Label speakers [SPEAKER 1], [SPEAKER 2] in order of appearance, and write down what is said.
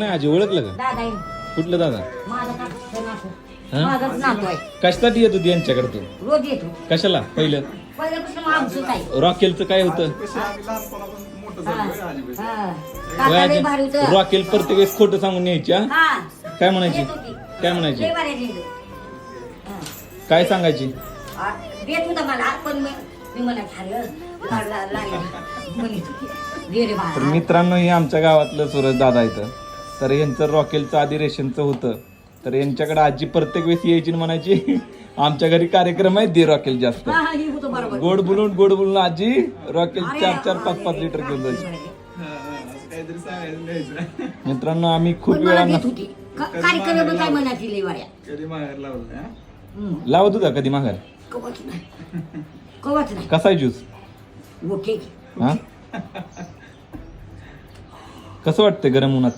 [SPEAKER 1] नाही आजी ओळखलं का?
[SPEAKER 2] दादा आहे.
[SPEAKER 1] कुठलं दादा?
[SPEAKER 2] माझा काका नातू.
[SPEAKER 1] हा?
[SPEAKER 2] माझाच नातू आहे.
[SPEAKER 1] कशासाठी येत होती यांच्याकडे तू?
[SPEAKER 2] रोज येतो.
[SPEAKER 1] कशाला पहिलं?
[SPEAKER 2] पहिल्यापासून मग आमचंच आहे.
[SPEAKER 1] रॉकेलचं काय होतं?
[SPEAKER 2] हा. काका लय भारी होतं.
[SPEAKER 1] रॉकेल प्रत्येक वेळेस खोटं सांगून यायची हा?
[SPEAKER 2] हा.
[SPEAKER 1] काय म्हणायची?
[SPEAKER 2] येत होती.
[SPEAKER 1] काय म्हणायची?
[SPEAKER 2] लय भारी लिहिलं. हा.
[SPEAKER 1] काय सांगायची?
[SPEAKER 2] आ, देत होता मला पण मी म्हणायचं अरे लागला म्हणत होती. दे रे
[SPEAKER 1] तर
[SPEAKER 2] बाळा.
[SPEAKER 1] मित्रांनो हे आमच्या गावातलं सूरज दादा इथं. तर यांचं रॉकेलचं आधी रेशनचं होतं. तर यांच्याकडे आजी प्रत्येक वेळेस यायची आणि म्हणायची आमच्या घरी कार्यक्रम आहे दे रॉकेल जास्त.
[SPEAKER 2] हा, हा, हे होतं बरोबर.
[SPEAKER 1] गोड बोलून आजी रॉकेल
[SPEAKER 2] अरे,
[SPEAKER 1] 4-4, 5-5
[SPEAKER 2] अरे,
[SPEAKER 1] लिटर घेऊन जायची.
[SPEAKER 3] कधी
[SPEAKER 1] मित्रांनो आम्ही खूप
[SPEAKER 2] पण मला
[SPEAKER 1] वेळा
[SPEAKER 2] देत होती. कार्यक्रम काय म्हणायची लय वाऱ्या.
[SPEAKER 3] माघार लावलं
[SPEAKER 2] हम्म.
[SPEAKER 1] लावत होता कधी माघार?
[SPEAKER 2] कवच नाही. कवच नाही.
[SPEAKER 1] कसा आहे ज्यूस?
[SPEAKER 2] ओके.
[SPEAKER 1] हा कसं वाटतंय गरम उन्हात?